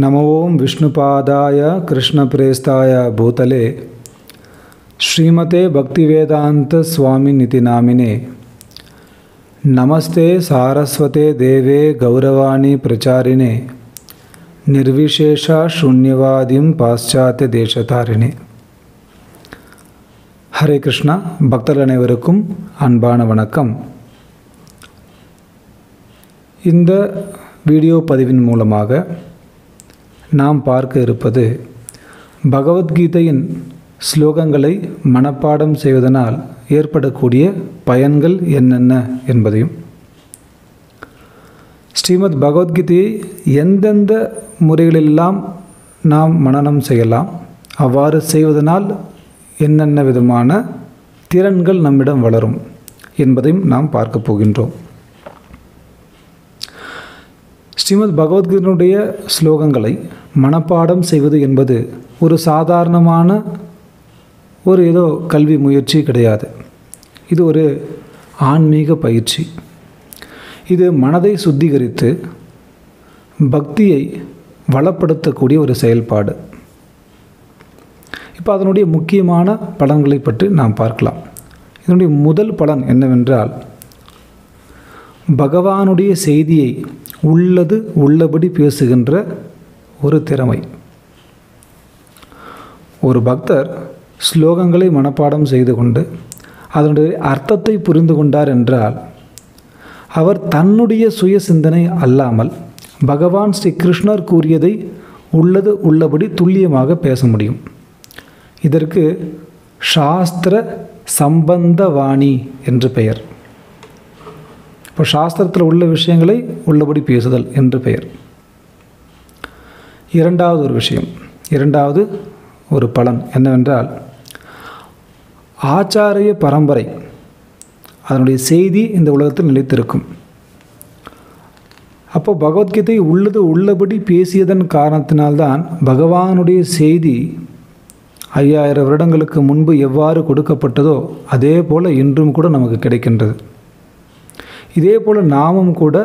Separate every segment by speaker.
Speaker 1: नमो विष्णुपादाय कृष्णप्रेष्ठाय भूतले श्रीमते भक्तिवेदांत स्वामिनिति नामिने नमस्ते सारस्वते देवे गौरवाणी प्रचारिणे निर्विशेष शून्यवादीं पाश्चात्य देशतारिणे हरे कृष्णा भक्तர்கள் அனைவருக்கும் அன்பான வணக்கம். இந்த வீடியோ பதிவின் மூலமாக நாம் பார்க்க இருப்பது பகவத்கீதையின் ஸ்லோகங்களை மனப்பாடம் செய்வதனால் ஏற்படக்கூடிய பயன்கள் என்னென்ன என்பதையும், ஸ்ரீமத் பகவத்கீதையை எந்தெந்த முறைகளெல்லாம் நாம் மனனம் செய்யலாம், அவ்வாறு செய்வதனால் என்னென்ன விதமான திறன்கள் நம்மிடம் வளரும் என்பதையும் நாம் பார்க்க போகின்றோம். ஸ்ரீமத் பகவத்கீதையினுடைய ஸ்லோகங்களை மனப்பாடம் செய்வது என்பது ஒரு சாதாரணமான ஏதோ கல்வி முயற்சி கிடையாது. இது ஒரு ஆன்மீக பயிற்சி. இது மனதை சுத்திகரித்து பக்தியை வளப்படுத்தக்கூடிய ஒரு செயல்பாடு. இப்போ அதனுடைய முக்கியமான பலன்களை பற்றி நாம் பார்க்கலாம். இதனுடைய முதல் பலன் என்னவென்றால், பகவானுடைய செய்தியை உள்ளது உள்ளபடி பேசுகின்ற ஒரு திறமை. ஒரு பக்தர் ஸ்லோகங்களை மனப்பாடம் செய்து கொண்டு அதனுடைய அர்த்தத்தை புரிந்து கொண்டார் என்றால், அவர் தன்னுடைய சுய சிந்தனை அல்லாமல் பகவான் ஸ்ரீ கிருஷ்ணர் கூறியதை உள்ளது உள்ளபடி துல்லியமாக பேச முடியும். இதற்கு சாஸ்திர சம்பந்த வாணி என்று பெயர். இப்போ சாஸ்திரத்தில் உள்ள விஷயங்களை உள்ளபடி பேசுதல் என்று பெயர். இரண்டாவது ஒரு பலன் என்னவென்றால், ஆச்சாரிய பரம்பரை அதனுடைய செய்தி இந்த உலகத்தில் நிலைத்திருக்கும். அப்போ பகவத்கீதை உள்ளது உள்ளபடி பேசியதன் காரணத்தினால்தான் பகவானுடைய செய்தி 5000 வருடங்களுக்கு முன்பு எவ்வாறு கொடுக்கப்பட்டதோ அதே போல் இன்றும் கூட நமக்கு கிடைக்கின்றது. இதே போல் நாமும் கூட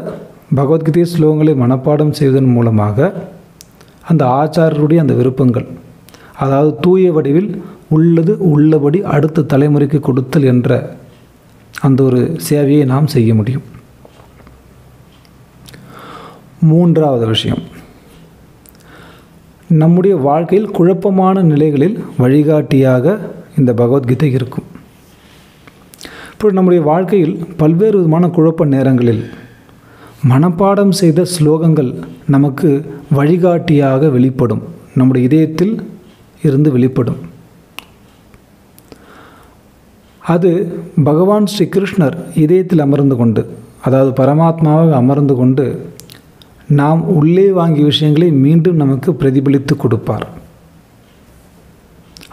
Speaker 1: பகவத்கீதை ஸ்லோகங்களை மனப்பாடம் செய்வதன் மூலமாக அந்த ஆச்சாரியருடைய அந்த விருப்பங்கள், அதாவது தூய வடிவில் உள்ளது உள்ளபடி அடுத்த தலைமுறைக்கு கொடுத்தல் என்ற அந்த ஒரு சேவையை நாம் செய்ய முடியும். மூன்றாவது விஷயம், நம்முடைய வாழ்க்கையில் குழப்பமான நிலைகளில் வழிகாட்டியாக இந்த பகவத்கீதை இருக்கும். இப்போ நம்முடைய வாழ்க்கையில் பல்வேறு விதமான குழப்ப நேரங்களில் மனப்பாடம் செய்த ஸ்லோகங்கள் நமக்கு வழிகாட்டியாக வெளிப்படும், நம்முடைய இதயத்தில் இருந்து வெளிப்படும். அது பகவான் ஸ்ரீ கிருஷ்ணர் இதயத்தில் அமர்ந்து கொண்டு, அதாவது பரமாத்மாவாக அமர்ந்து கொண்டு நாம் உள்ளே வாங்கிய விஷயங்களை மீண்டும் நமக்கு பிரதிபலித்து கொடுப்பார்.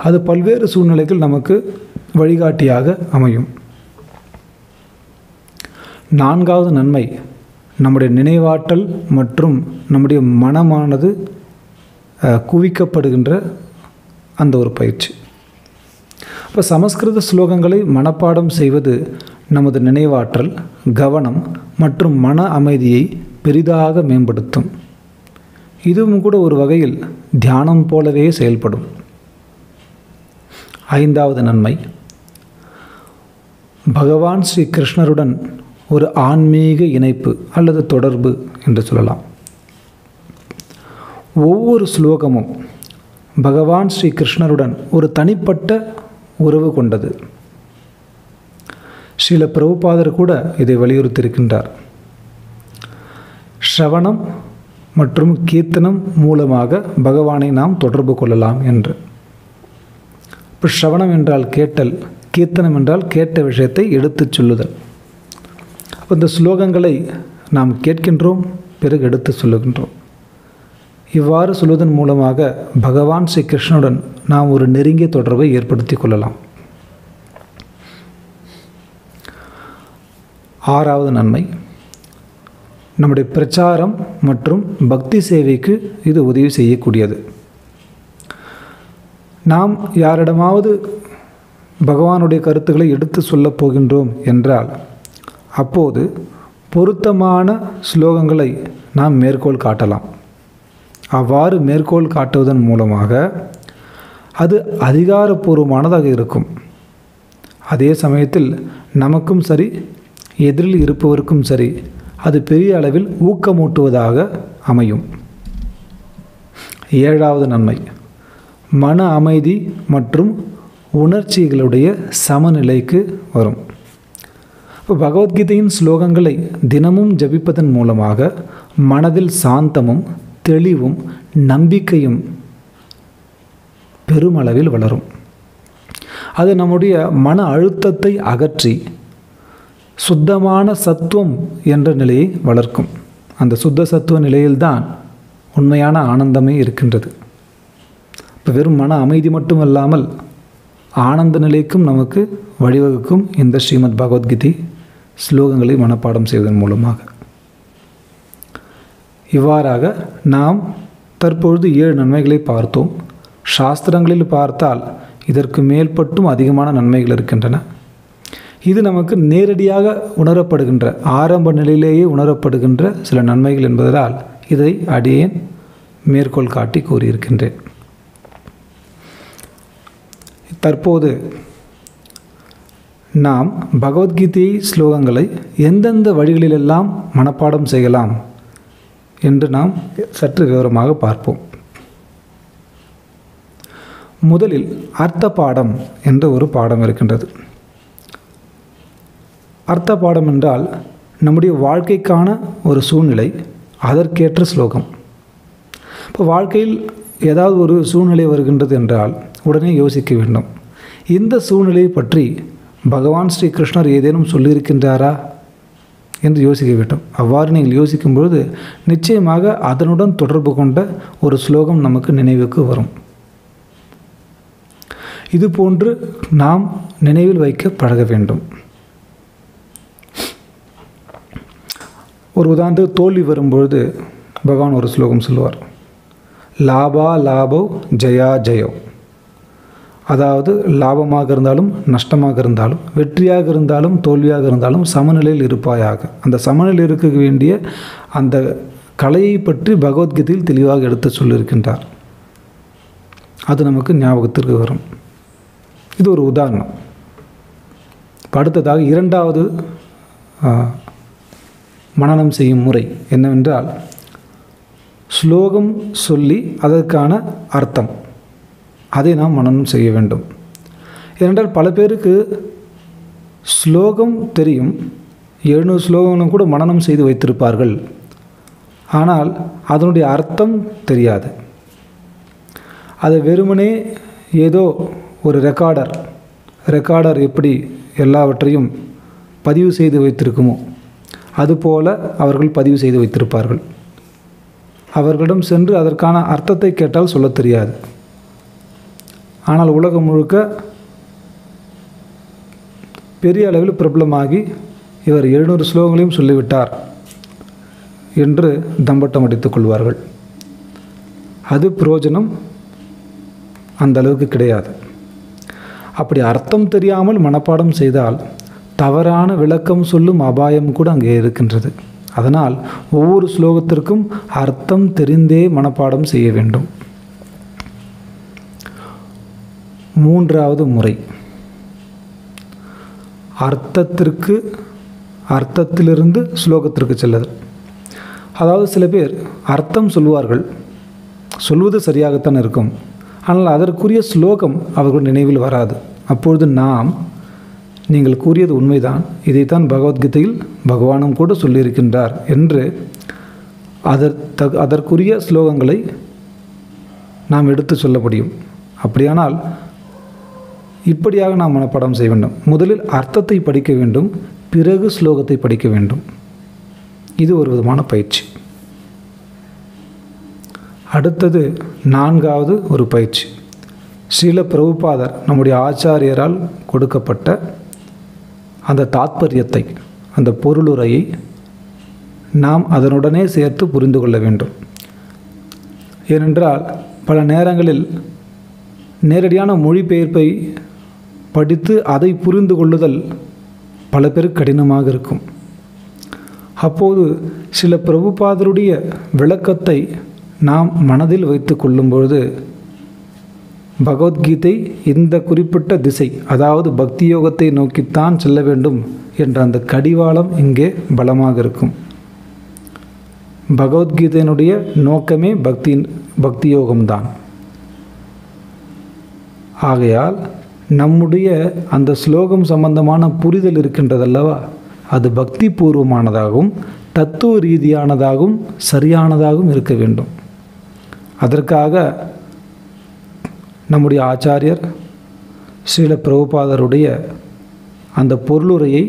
Speaker 1: அது பல்வேறு சூழ்நிலைகள் நமக்கு வழிகாட்டியாக அமையும். நான்காவது நன்மை, நம்முடைய நினைவாற்றல் மற்றும் நம்முடைய மனமானது குவிக்கப்படுகின்ற அந்த ஒரு பயிற்சி. இப்போ சமஸ்கிருத ஸ்லோகங்களை மனப்பாடம் செய்வது நமது நினைவாற்றல், கவனம் மற்றும் மன அமைதியை பெரிதாக மேம்படுத்தும். இதுவும் கூட ஒரு வகையில் தியானம் போலவே செயல்படும். ஐந்தாவது நன்மை, பகவான் ஸ்ரீ கிருஷ்ணருடன் ஒரு ஆன்மீக இணைப்பு அல்லது தொடர்பு என்று சொல்லலாம். ஒவ்வொரு ஸ்லோகமும் பகவான் ஸ்ரீ கிருஷ்ணருடன் ஒரு தனிப்பட்ட உறவு கொண்டது. ஸ்ரீல பிரபுபாதர் கூட இதை வலியுறுத்தியிருக்கின்றார். ஸ்ரவணம் மற்றும் கீர்த்தனம் மூலமாக பகவானை நாம் தொடர்பு கொள்ளலாம் என்று. இப்போ ஸ்ரவணம் என்றால் கேட்டல், கீர்த்தனம் என்றால் கேட்ட விஷயத்தை எடுத்துச் சொல்லுதல். அப்போ இந்த ஸ்லோகங்களை நாம் கேட்கின்றோம், பிறகு எடுத்து சொல்லுகின்றோம். இவ்வாறு சொல்வதன் மூலமாக பகவான் ஸ்ரீ கிருஷ்ணனுடன் நாம் ஒரு நெருங்கிய தொடர்பை ஏற்படுத்தி கொள்ளலாம். ஆறாவது நன்மை, நம்முடைய பிரச்சாரம் மற்றும் பக்தி சேவைக்கு இது உதவி செய்யக்கூடியது. நாம் யாரிடமாவது பகவானுடைய கருத்துக்களை எடுத்து சொல்லப் போகின்றோம் என்றால், அப்போது பொருத்தமான ஸ்லோகங்களை நாம் மேற்கோள் காட்டலாம். அவ்வாறு மேற்கோள் காட்டுவதன் மூலமாக அது அதிகாரப்பூர்வமானதாக இருக்கும். அதே சமயத்தில் நமக்கும் சரி, எதிரில் இருப்பவருக்கும் சரி, அது பெரிய அளவில் ஊக்கமூட்டுவதாக அமையும். 7வது நன்மை, மன அமைதி மற்றும் உணர்ச்சிகளுடைய சமநிலைக்கு வரும். இப்போ பகவத்கீதையின் ஸ்லோகங்களை தினமும் ஜபிப்பதன் மூலமாக மனதில் சாந்தமும் தெளிவும் நம்பிக்கையும் பெருமளவில் வளரும். அது நம்முடைய மன அழுத்தத்தை அகற்றி சுத்தமான சத்துவம் என்ற நிலையை வளர்க்கும். அந்த சுத்த சத்துவ நிலையில்தான் உண்மையான ஆனந்தமே இருக்கின்றது. இப்போ வெறும் மன அமைதி மட்டுமல்லாமல் ஆனந்த நிலைக்கும் நமக்கு வழிவகுக்கும் இந்த ஸ்ரீமத் பகவத்கீதை ஸ்லோகங்களை மனப்பாடம் செய்வதன் மூலமாக. இவ்வாறாக நாம் தற்பொழுது 7 நன்மைகளை பார்த்தோம். சாஸ்திரங்களில் பார்த்தால் இதற்கு மேற்பட்டும் அதிகமான நன்மைகள் இருக்கின்றன. இது நமக்கு நேரடியாக உணரப்படுகின்ற, ஆரம்ப நிலையிலேயே உணரப்படுகின்ற சில நன்மைகள் என்பதால் இதை அடியேன் மேற்கோள் காட்டி கூறியிருக்கின்றேன். தற்போது நாம் பகவத்கீதை ஸ்லோகங்களை எந்தெந்த வழிகளிலெல்லாம் மனப்பாடம் செய்யலாம் என்று நாம் சற்று விவரமாக பார்ப்போம். முதலில் அர்த்த பாடம் என்ற ஒரு பாடம் இருக்கின்றது. அர்த்த பாடம் என்றால் நம்முடைய வாழ்க்கைக்கான ஒரு சூழ்நிலை, அதற்கேற்ற ஸ்லோகம். இப்போ வாழ்க்கையில் ஏதாவது ஒரு சூழ்நிலை வருகின்றது என்றால் உடனே யோசிக்க வேண்டும், இந்த சூழ்நிலையை பற்றி பகவான் ஸ்ரீ கிருஷ்ணர் ஏதேனும் சொல்லியிருக்கின்றாரா என்று யோசிக்க வேண்டும். அவ்வாறு நீங்கள் யோசிக்கும் பொழுது நிச்சயமாக அதனுடன் தொடர்பு கொண்ட ஒரு ஸ்லோகம் நமக்கு நினைவுக்கு வரும். இதுபோன்று நாம் நினைவில் வைக்க பழக வேண்டும். ஒரு உதாரணத்துக்கு தோல்வி வரும்பொழுது பகவான் ஒரு ஸ்லோகம் சொல்லுவார், லாபா லாபோ ஜயா ஜெயோ. அதாவது லாபமாக இருந்தாலும் நஷ்டமாக இருந்தாலும், வெற்றியாக இருந்தாலும் தோல்வியாக இருந்தாலும் சமநிலையில் இருப்பாயாக. அந்த சமநிலையில் இருக்க வேண்டிய அந்த கலையை பற்றி பகவத்கீதையில் தெளிவாக எடுத்து சொல்லியிருக்கின்றார். அது நமக்கு ஞாபகத்திற்கு வரும். இது ஒரு உதாரணம். அடுத்ததாக 2வது மனனம் செய்யும் முறை என்னவென்றால், ஸ்லோகம் சொல்லி அதற்கான அர்த்தம் அதை நாம் மனனம் செய்ய வேண்டும். ஏனென்றால் பல பேருக்கு ஸ்லோகம் தெரியும், 700 ஸ்லோகங்களும் கூட மனனம் செய்து வைத்திருப்பார்கள். ஆனால் அதனுடைய அர்த்தம் தெரியாது. அதை வெறுமனே ஏதோ ஒரு ரெக்கார்டர் எப்படி எல்லாவற்றையும் பதிவு செய்து வைத்திருக்குமோ அதுபோல அவர்கள் பதிவு செய்து வைத்திருப்பார்கள். அவர்களிடம் சென்று அதற்கான அர்த்தத்தை கேட்டால் சொல்ல தெரியாது. ஆனால் உலகம் முழுக்க பெரிய அளவில் பிரபலமாகி இவர் 700 ஸ்லோகங்களையும் சொல்லிவிட்டார் என்று தம்பட்டம் அடித்துக் கொள்வார்கள். அது பிரயோஜனம் அந்த அளவுக்கு கிடையாது. அப்படி அர்த்தம் தெரியாமல் மனப்பாடம் செய்தால் தவறான விளக்கம் சொல்லும் அபாயம் கூட அங்கே இருக்கின்றது. அதனால் ஒவ்வொரு ஸ்லோகத்திற்கும் அர்த்தம் தெரிந்தே மனப்பாடம் செய்ய வேண்டும். 3வது முறை, அர்த்தத்திலிருந்து ஸ்லோகத்திற்கு செல்லுதல். அதாவது சில பேர் அர்த்தம் சொல்வார்கள், சொல்வது சரியாகத்தான் இருக்கும், ஆனால் அதற்குரிய ஸ்லோகம் அவர்கள் நினைவில் வராது. அப்பொழுது நாம், நீங்கள் கூறியது உண்மைதான், இதைத்தான் பகவத்கீதையில் பகவானும் கூட சொல்லியிருக்கின்றார் என்று அதற்குரிய ஸ்லோகங்களை நாம் எடுத்து சொல்ல முடியும். அப்படியானால் இப்படியாக நாம் மனப்பாடம் செய்ய வேண்டும். முதலில் அர்த்தத்தை படிக்க வேண்டும், பிறகு ஸ்லோகத்தை படிக்க வேண்டும். இது ஒரு விதமான பயிற்சி. அடுத்தது 4வது ஒரு பயிற்சி. ஸ்ரீல பிரபுபாதர் நம்முடைய ஆச்சாரியரால் கொடுக்கப்பட்ட அந்த தாத்பரியத்தை, அந்த பொருளுரையை நாம் அதனுடனே சேர்த்து புரிந்து கொள்ள வேண்டும். ஏனென்றால் பல நேரங்களில் நேரடியான மொழிபெயர்ப்பை படித்து அதை புரிந்து கொள்ளுதல் பல பேருக்கு கடினமாக இருக்கும். அப்போது சில பிரபுபாதருடைய விளக்கத்தை நாம் மனதில் வைத்து கொள்ளும்பொழுது பகவத்கீதை இந்த குறிப்பிட்ட திசை, அதாவது பக்தி யோகத்தை நோக்கித்தான் செல்ல வேண்டும் என்ற அந்த கடிவாளம் இங்கே பலமாக இருக்கும். பகவத்கீதையினுடைய நோக்கமே பக்தி யோகம்தான். ஆகையால் நம்முடைய அந்த ஸ்லோகம் சம்பந்தமான புரிதல் இருக்கின்றதல்லவா, அது பக்தி பூர்வமானதாகவும் தத்துவ ரீதியானதாகவும் சரியானதாகவும் இருக்க வேண்டும். அதற்காக நம்முடைய ஆச்சாரியர் ஸ்ரீல பிரபுபாதருடைய அந்த பொருளுரையை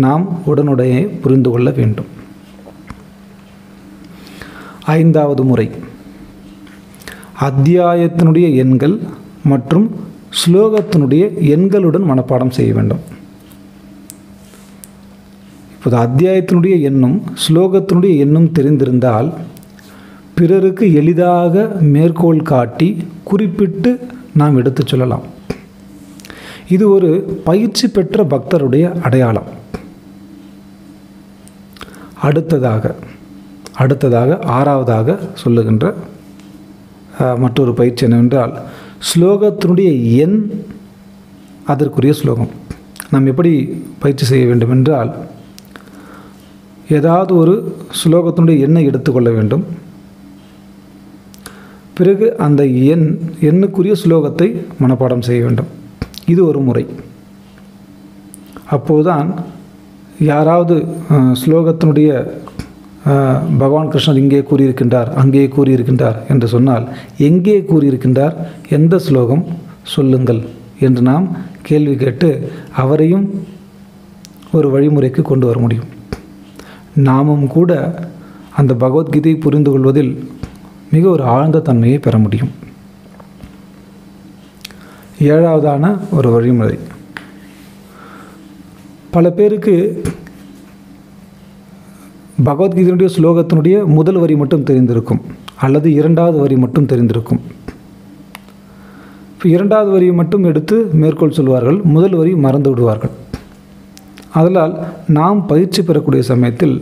Speaker 1: நாம் உடனுடைய புரிந்து கொள்ள வேண்டும். 5வது முறை, அத்தியாயத்தினுடைய எண்கள் மற்றும் ஸ்லோகத்தினுடைய எண்களுடன் மனப்பாடம் செய்ய வேண்டும். இப்போது அத்தியாயத்தினுடைய எண்ணும் ஸ்லோகத்தினுடைய எண்ணும் தெரிந்திருந்தால் பிறருக்கு எளிதாக மேற்கோள் காட்டி குறிப்பிட்டு நாம் எடுத்து சொல்லலாம். இது ஒரு பயிற்சி பெற்ற பக்தருடைய அடையாளம். அடுத்ததாக 6வதாக சொல்லுகின்ற மற்றொரு பயிற்சி என்னவென்றால், ஸ்லோகத்தினுடைய எண் அதற்குரிய ஸ்லோகம். நாம் எப்படி பயிற்சி செய்ய வேண்டும் என்றால், ஏதாவது ஒரு ஸ்லோகத்தினுடைய எண்ணை எடுத்துக்கொள்ள வேண்டும். பிறகு அந்த எண்ணுக்குரிய ஸ்லோகத்தை மனப்பாடம் செய்ய வேண்டும். இது ஒரு முறை. அப்போதுதான் யாராவது ஸ்லோகத்தினுடைய பகவான் கிருஷ்ணர் இங்கே கூறியிருக்கின்றார், அங்கே கூறியிருக்கின்றார் என்று சொன்னால், எங்கே கூறியிருக்கின்றார், எந்த ஸ்லோகம் சொல்லுங்கள் என்று நாம் கேள்வி கேட்டு அவரையும் ஒரு வழிமுறைக்கு கொண்டு வர முடியும். நாமும் கூட அந்த பகவத்கீதையை புரிந்து கொள்வதில் மிக ஒரு ஆழ்ந்த தன்மையை பெற முடியும். 7வதான ஒரு வழிமுறை, பல பேருக்கு பகவத்கீதையினுடைய ஸ்லோகத்தினுடைய முதல் வரி மட்டும் தெரிந்திருக்கும், அல்லது 2வது வரி மட்டும் தெரிந்திருக்கும். இப்போ 2வது வரியை மட்டும் எடுத்து மேற்கோள் சொல்வார்கள், முதல் வரி மறந்து விடுவார்கள். அதனால் நாம் பயிற்சி பெறக்கூடிய சமயத்தில்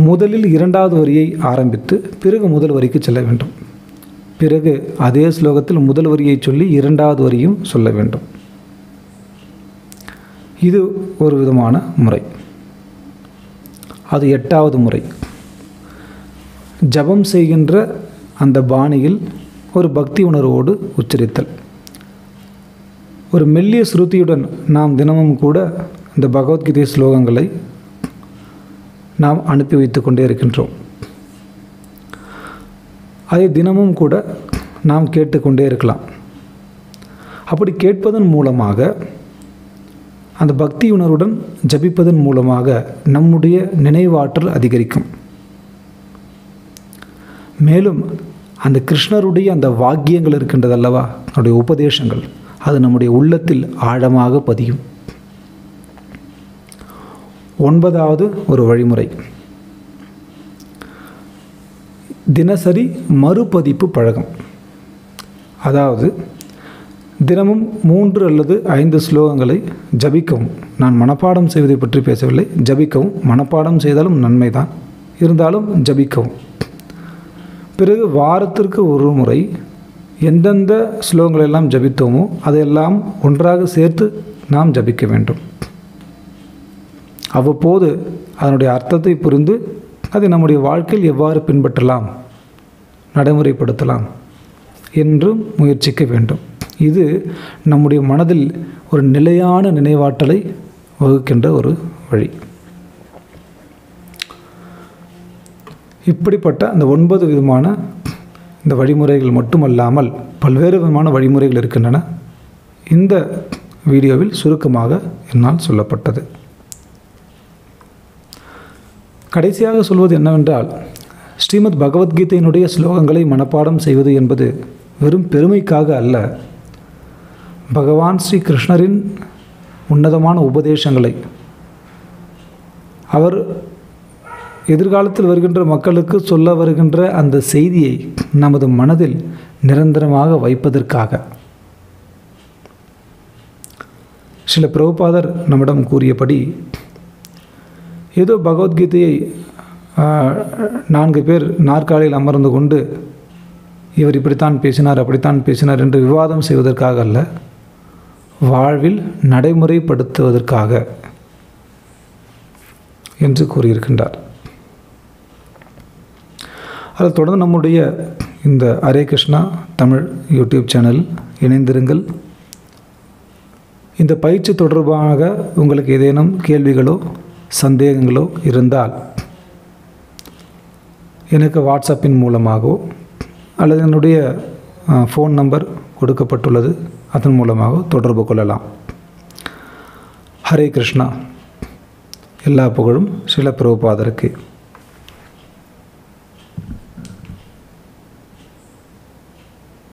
Speaker 1: முதலில் 2வது வரியை ஆரம்பித்து பிறகு முதல் வரிக்கு செல்ல வேண்டும். பிறகு அதே ஸ்லோகத்தில் முதல் வரியை சொல்லி 2வது வரியும் சொல்ல வேண்டும். இது ஒரு விதமான முறை. அது 8வது முறை, ஜபம் செய்கின்ற அந்த பாணியில் ஒரு பக்தி உணர்வோடு உச்சரித்தல். ஒரு மெல்லிய ஸ்ருதியுடன் நாம் தினமும் கூட இந்த பகவத்கீதை ஸ்லோகங்களை நாம் அனுப்பி வைத்து கொண்டே இருக்கின்றோம். அதை தினமும் கூட நாம் கேட்டுக்கொண்டே இருக்கலாம். அப்படி கேட்பதன் மூலமாக, அந்த பக்தி உணர்வுடன் ஜபிப்பதன் மூலமாக நம்முடைய நினைவாற்றல் அதிகரிக்கும். மேலும் அந்த கிருஷ்ணருடைய அந்த வாக்கியங்கள் இருக்கின்றதல்லவா, அவருடைய உபதேசங்கள், அது நம்முடைய உள்ளத்தில் ஆழமாக பதியும். 9வது ஒரு வழிமுறை, தினசரி மறுபதிப்பு பழக்கம். அதாவது தினமும் 3 அல்லது 5 ஸ்லோகங்களை ஜபிக்கவும். நான் மனப்பாடம் செய்வதை பற்றி பேசவில்லை, ஜபிக்கவும். மனப்பாடம் செய்தாலும் நன்மைதான், இருந்தாலும் ஜபிக்கவும். பிறகு வாரத்திற்கு ஒரு முறை எந்தெந்த ஸ்லோகங்களெல்லாம் ஜபித்தோமோ அதையெல்லாம் ஒன்றாக சேர்த்து நாம் ஜபிக்க வேண்டும். அவ்வப்போது அதனுடைய அர்த்தத்தை புரிந்து அதை நம்முடைய வாழ்க்கையில் எவ்வாறு பின்பற்றலாம், நடைமுறைப்படுத்தலாம் என்று முயற்சிக்க வேண்டும். இது நம்முடைய மனதில் ஒரு நிலையான நினைவாற்றலை வகுக்கின்ற ஒரு வழி. இப்படிப்பட்ட அந்த 9 விதமான இந்த வழிமுறைகள் மட்டுமல்லாமல் பல்வேறு விதமான வழிமுறைகள் இருக்கின்றன. இந்த வீடியோவில் சுருக்கமாக என்னால் சொல்லப்பட்டது. கடைசியாக சொல்வது என்னவென்றால், ஸ்ரீமத் பகவத்கீதையினுடைய ஸ்லோகங்களை மனப்பாடம் செய்வது என்பது வெறும் பெருமைக்காக அல்ல, பகவான் ஸ்ரீ கிருஷ்ணரின் உன்னதமான உபதேசங்களை, அவர் எதிர்காலத்தில் வருகின்ற மக்களுக்கு சொல்ல வருகின்ற அந்த செய்தியை நமது மனதில் நிரந்தரமாக வைப்பதற்காக. ஸ்ரீல பிரபுபாதர் நம்மிடம் கூறியபடி, ஏதோ பகவத்கீதையை 4 பேர் நாற்காலியில் அமர்ந்து கொண்டு இவர் இப்படித்தான் பேசினார், அப்படித்தான் பேசினார் என்று விவாதம் செய்வதற்காக அல்ல, வாழ்வில் நடைமுறைப்படுத்துவதற்காக என்று கூறியிருக்கின்றார். அதை தொடர்ந்து நம்முடைய இந்த ஹரே கிருஷ்ணா தமிழ் யூடியூப் சேனல் இணைந்திருங்கள். இந்த பயிற்சி தொடர்பாக உங்களுக்கு ஏதேனும் கேள்விகளோ சந்தேகங்களோ இருந்தால் எனக்கு வாட்ஸ்அப்பின் மூலமாகவோ அல்லது என்னுடைய ஃபோன் நம்பர் கொடுக்கப்பட்டுள்ளது, அதன் மூலமாக தொடர்பு கொள்ளலாம். ஹரே கிருஷ்ணா. எல்லா புகழும் ஸ்ரீல பிரபுபாதருக்கு.